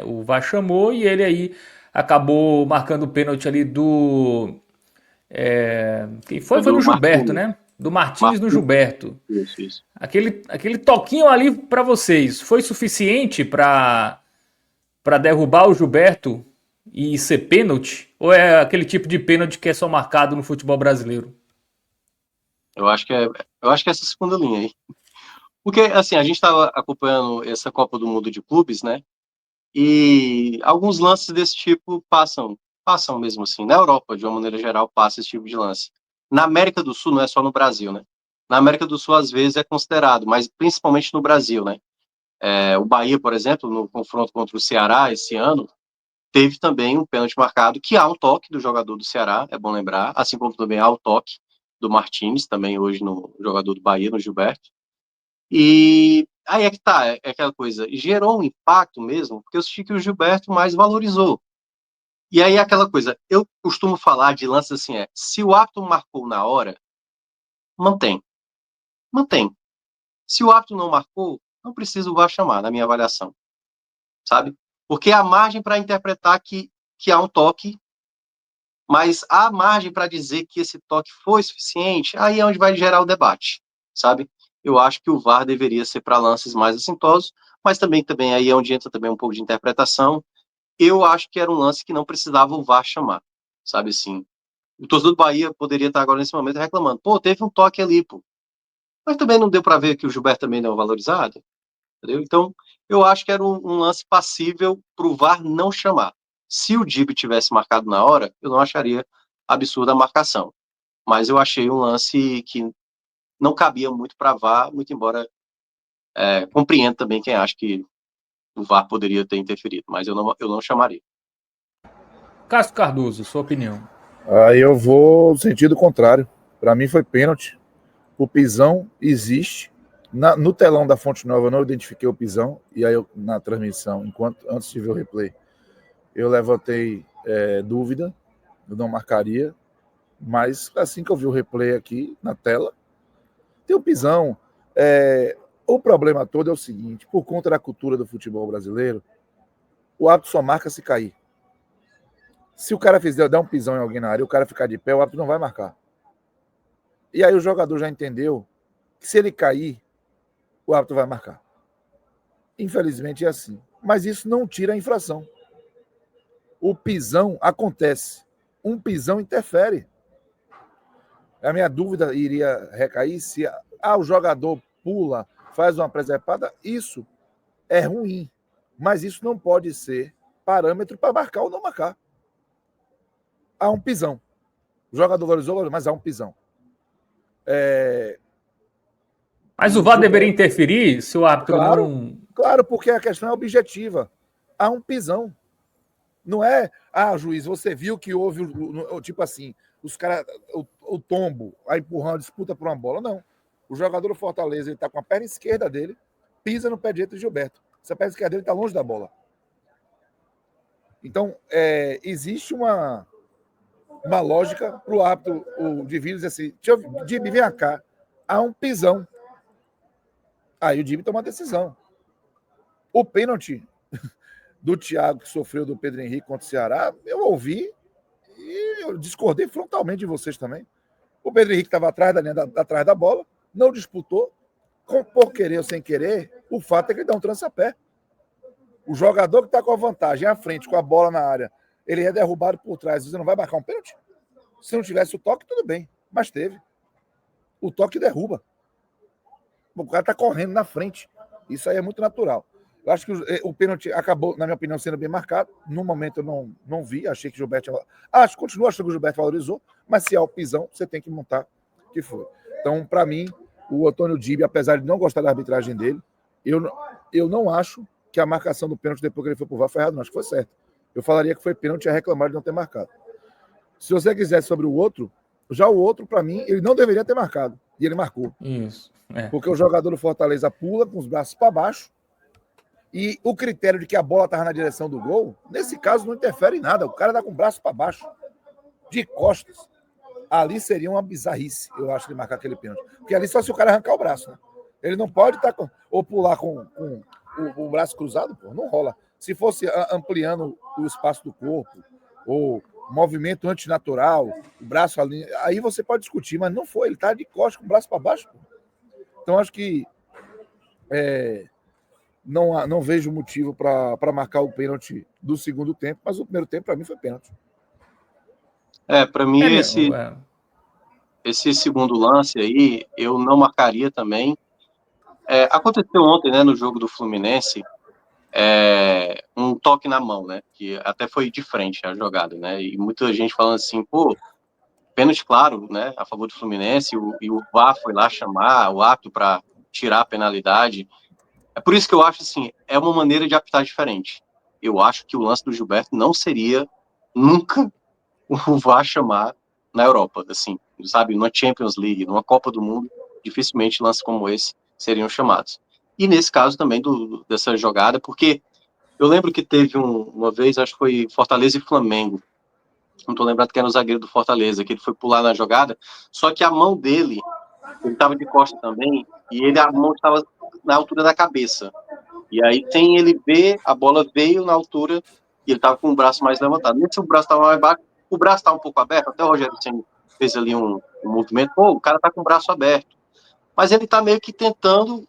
o VAR chamou e ele aí acabou marcando o pênalti ali do, quem foi? Foi Do no Gilberto, Marquinhos. né? Do Martins no Marquinhos. Gilberto. Isso. Aquele toquinho ali para vocês foi suficiente para derrubar o Gilberto e ser pênalti? Ou é aquele tipo de pênalti que é só marcado no futebol brasileiro? Eu acho que é essa segunda linha aí. Porque, assim, a gente estava acompanhando essa Copa do Mundo de clubes, né? E alguns lances desse tipo passam mesmo assim. Na Europa, de uma maneira geral, passa esse tipo de lance. Na América do Sul, não é só no Brasil, né? Na América do Sul, às vezes, é considerado, mas principalmente no Brasil, né? O Bahia, por exemplo, no confronto contra o Ceará esse ano, teve também um pênalti marcado, que há um toque do jogador do Ceará, é bom lembrar, assim como também há o toque do Martins, também hoje no jogador do Bahia, no Gilberto. E aí é que tá, é aquela coisa, gerou um impacto mesmo, porque eu senti que o Gilberto mais valorizou. E aí é aquela coisa, eu costumo falar de lance assim, se o árbitro marcou na hora, mantém, mantém. Se o árbitro não marcou, não precisa o VAR chamar, na minha avaliação, sabe? Porque há margem para interpretar que há um toque, mas há margem para dizer que esse toque foi suficiente, aí é onde vai gerar o debate, sabe? Eu acho que o VAR deveria ser para lances mais assintosos, mas também aí é onde entra também um pouco de interpretação. Eu acho que era um lance que não precisava o VAR chamar, sabe assim? O torcedor do Bahia poderia estar agora nesse momento reclamando, pô, teve um toque ali, pô. Mas também não deu para ver que o Gilberto também não é valorizado, entendeu? Então, eu acho que era um lance passível para o VAR não chamar. Se o Dibi tivesse marcado na hora, eu não acharia absurda a marcação. Mas eu achei um lance que não cabia muito para VAR, muito embora compreendo também quem acha que o VAR poderia ter interferido, mas eu não chamaria. Cássio Cardoso, sua opinião. Aí eu vou no sentido contrário. Para mim foi pênalti. O pisão existe. No telão da Fonte Nova eu não identifiquei o pisão. E aí na transmissão, antes de ver o replay, eu levantei dúvida. Eu não marcaria. Mas assim que eu vi o replay aqui na tela, tem o pisão. O problema todo é o seguinte: por conta da cultura do futebol brasileiro, o árbitro só marca se cair. Se o cara dar um pisão em alguém na área e o cara ficar de pé, o árbitro não vai marcar. E aí o jogador já entendeu que se ele cair, o árbitro vai marcar. Infelizmente é assim. Mas isso não tira a infração. O pisão acontece. Um pisão interfere. A minha dúvida iria recair se o jogador pula, faz uma presepada. Isso é ruim. Mas isso não pode ser parâmetro para marcar ou não marcar. Há um pisão. O jogador valorizou, mas há um pisão. Mas o VAR deveria interferir se o árbitro não... Claro, porque a questão é objetiva. Há um pisão. Não é, juiz, você viu que houve, tipo assim, os caras, o tombo, a empurrando, disputa por uma bola. Não. O jogador do Fortaleza, ele tá com a perna esquerda dele, pisa no pé direito do Gilberto. Essa perna esquerda dele tá longe da bola. Então, existe uma lógica para o árbitro, o Divino, dizer assim: Dibi, vem cá, há um pisão. Aí o Dibi toma uma decisão. O pênalti do Thiago, que sofreu do Pedro Henrique contra o Ceará, eu ouvi e eu discordei frontalmente de vocês também. O Pedro Henrique estava atrás da bola, não disputou, por querer ou sem querer, o fato é que ele dá um trança-pé. O jogador que está com a vantagem à frente, com a bola na área, ele é derrubado por trás. Você não vai marcar um pênalti? Se não tivesse o toque, tudo bem. Mas teve. O toque derruba. O cara está correndo na frente. Isso aí é muito natural. Eu acho que o pênalti acabou, na minha opinião, sendo bem marcado. No momento eu não vi. Achei que o Gilberto... continuo achando que o Gilberto valorizou. Mas se há o pisão, você tem que montar o que for. Então, para mim, o Antônio Dibi, apesar de não gostar da arbitragem dele, eu não acho que a marcação do pênalti depois que ele foi pro VAR foi errado, não. Acho que foi certo. Eu falaria que foi pênalti e ia reclamar de não ter marcado. Se você quiser sobre o outro, já o outro, para mim, ele não deveria ter marcado. E ele marcou. Isso. Porque o jogador do Fortaleza pula com os braços para baixo e o critério de que a bola estava na direção do gol, nesse caso, não interfere em nada. O cara tá com o braço para baixo, de costas. Ali seria uma bizarrice, eu acho, de marcar aquele pênalti. Porque ali só se o cara arrancar o braço, né? Ele não pode ou pular com o braço cruzado, pô, não rola. Se fosse ampliando o espaço do corpo, ou movimento antinatural, o braço ali, aí você pode discutir, mas não foi, ele tá de costas com o braço para baixo. Pô. Então acho que não vejo motivo para marcar o pênalti do segundo tempo, mas o primeiro tempo para mim foi pênalti. Para mim esse segundo lance aí eu não marcaria também. Aconteceu ontem, né, no jogo do Fluminense, um toque na mão, né, que até foi de frente a jogada, né, e muita gente falando assim, pô, pênalti claro, né, a favor do Fluminense, e o VAR foi lá chamar o árbitro para tirar a penalidade. É por isso que eu acho assim, é uma maneira de apitar diferente. Eu acho que o lance do Gilberto não seria nunca o VAR chamar na Europa, assim, sabe, numa Champions League, numa Copa do Mundo, dificilmente lances como esse seriam chamados. E nesse caso também dessa jogada, porque eu lembro que teve uma vez, acho que foi Fortaleza e Flamengo, não tô lembrado que era o zagueiro do Fortaleza, que ele foi pular na jogada, só que a mão dele, ele estava de costa também, e a mão estava na altura da cabeça. E aí, sem ele ver, a bola veio na altura e ele estava com o braço mais levantado. Nem se o braço estava mais baixo, o braço estava um pouco aberto, até o Rogério Ceni fez ali um movimento, o cara está com o braço aberto. Mas ele está meio que tentando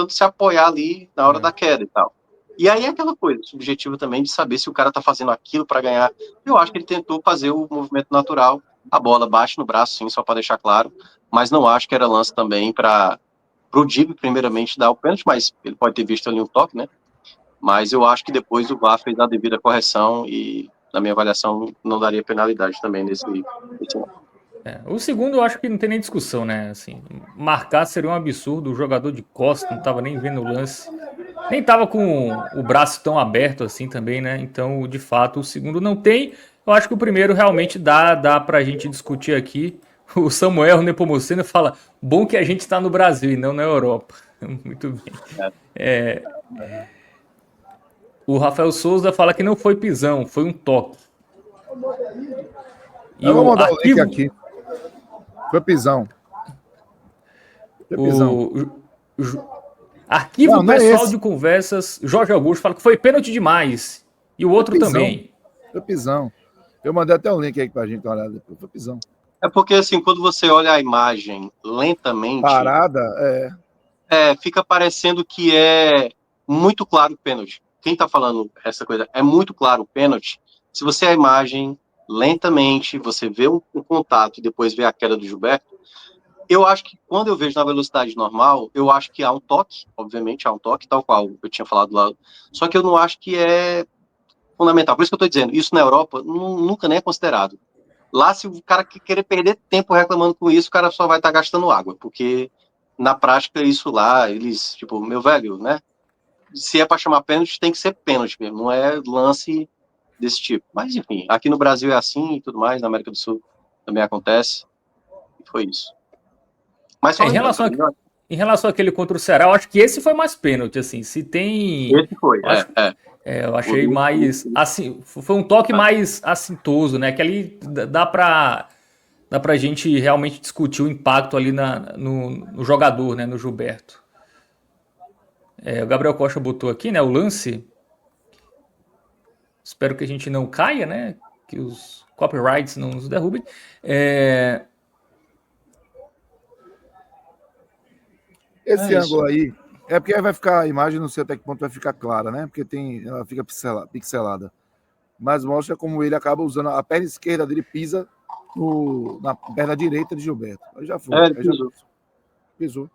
se apoiar ali na hora da queda e tal. E aí é aquela coisa subjetiva também de saber se o cara está fazendo aquilo para ganhar. Eu acho que ele tentou fazer o movimento natural, a bola bate no braço, sim, só para deixar claro, mas não acho que era lance também para o Dibi, primeiramente, dar o pênalti, mas ele pode ter visto ali um toque, né? Mas eu acho que depois o VAR fez a devida correção e, na minha avaliação, não daria penalidade também nesse O segundo eu acho que não tem nem discussão, né? Assim, marcar seria um absurdo, o jogador de costa não estava nem vendo o lance. nem estava com o braço tão aberto assim também, né? Então, de fato, o segundo não tem. Eu acho que o primeiro realmente dá para a gente discutir aqui. O Samuel Nepomuceno fala: bom que a gente está no Brasil e não na Europa. Muito bem. O Rafael Souza fala que não foi pisão, foi um toque. E Eu vou o mandar o link arquivo, aqui. Foi pisão. Foi pisão. arquivo Não é pessoal esse. de conversas, Jorge Augusto fala que foi pênalti demais. E o Foi outro pisão. também. Foi pisão. Eu mandei até um link aí pra gente olhar depois. Foi pisão. É porque, assim, quando você olha a imagem lentamente, Parada, fica parecendo que é muito claro o pênalti. Quem tá falando essa coisa é muito claro o pênalti. Se você a imagem lentamente, você vê um contato e depois vê a queda do Gilberto, eu acho que quando eu vejo na velocidade normal, eu acho que há um toque, obviamente há um toque, tal qual eu tinha falado lá. Só que eu não acho que é fundamental. Por isso que eu tô dizendo, isso na Europa nunca nem é considerado. Lá, se o cara querer perder tempo reclamando com isso, o cara só vai estar gastando água, porque na prática isso lá, eles, tipo, meu velho, né? Se é para chamar pênalti, tem que ser pênalti mesmo, não é lance desse tipo. Mas enfim, aqui no Brasil é assim e tudo mais, na América do Sul também acontece, e foi isso. Mas só Em lembrando, relação, em relação àquele contra o Ceará, eu acho que esse foi mais pênalti, assim. Se tem. esse foi, Eu, acho, eu achei o, mais. Assim, foi um toque mais assintoso, né? Que ali dá pra gente realmente discutir o impacto ali no jogador, né? No Gilberto. O Gabriel Costa botou aqui, né? O lance. Espero que a gente não caia, né? Que os copyrights não nos derrubem. esse isso. ângulo aí. É porque aí vai ficar a imagem, não sei até que ponto vai ficar clara, né? Porque ela fica pixelada. Mas mostra como ele acaba usando a perna esquerda dele, pisa na perna direita de Gilberto. Aí já foi. Aí já pisou.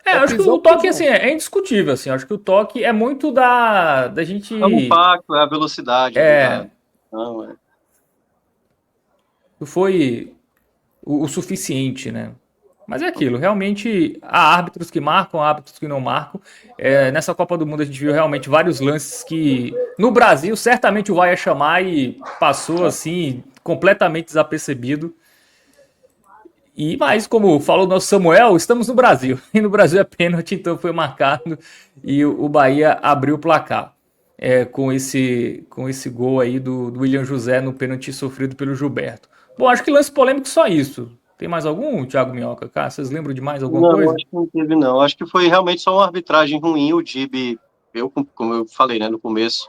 Acho que Pisão, o toque pisão. assim, é indiscutível. Assim, acho que o toque é muito da gente. É o impacto, é a velocidade ali da. Não, Foi o suficiente, né? Mas é aquilo, realmente há árbitros que marcam, há árbitros que não marcam. Nessa Copa do Mundo a gente viu realmente vários lances que no Brasil certamente o VAR ia chamar e passou assim completamente desapercebido. E mais, como falou o nosso Samuel, estamos no Brasil. E no Brasil é pênalti, então foi marcado e o Bahia abriu o placar. Com esse gol aí do William José no pênalti sofrido pelo Gilberto. Bom, acho que lance polêmico só isso. Tem mais algum, Thiago Minhoca? Cara, vocês lembram de mais alguma não, coisa? acho que não teve, não. Acho que foi realmente só uma arbitragem ruim. O Dibi, como eu falei, né, no começo,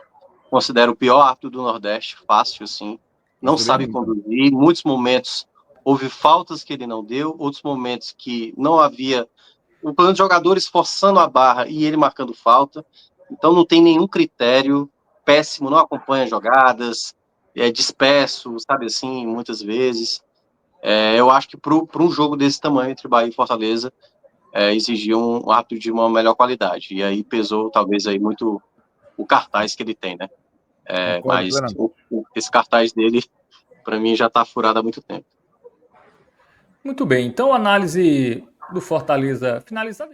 considero o pior árbitro do Nordeste, fácil, assim. Não Isso é bem sabe ruim, cara. conduzir. Em muitos momentos houve faltas que ele não deu, outros momentos que não havia o plano de jogadores forçando a barra e ele marcando falta. Então não tem nenhum critério, péssimo, não acompanha jogadas, é disperso, sabe assim, muitas vezes. Eu acho que para um jogo desse tamanho entre Bahia e Fortaleza, exigia um árbitro de uma melhor qualidade. E aí pesou talvez aí muito o cartaz que ele tem, né? Concordo Mas plenamente. esse cartaz dele, para mim, já está furado há muito tempo. Muito bem, então a análise do Fortaleza finalizada.